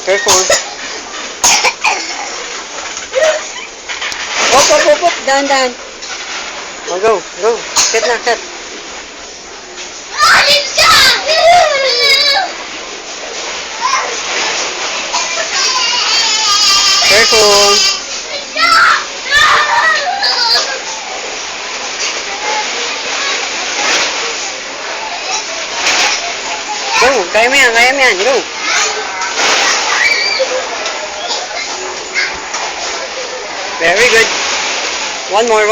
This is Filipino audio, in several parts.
Careful. Op. Dahan. Oh, go. Set na, set. Careful. Go, kaya mo yan. Go. Very good. One more.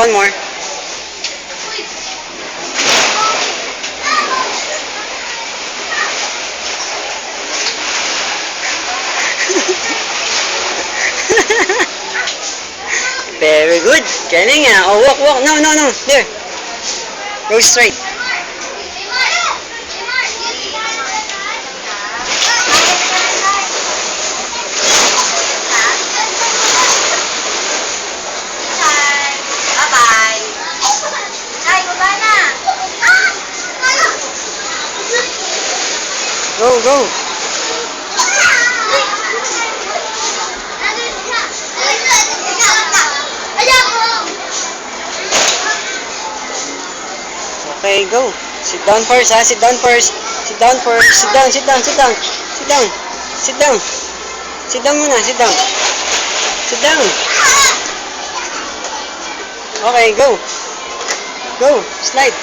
Very good. Galing ah. Oh, walk. No. There. Go straight. Go. Okay, go. Sit down first, ha? Sit down. Sit down muna, sit down. Okay, go. Slide.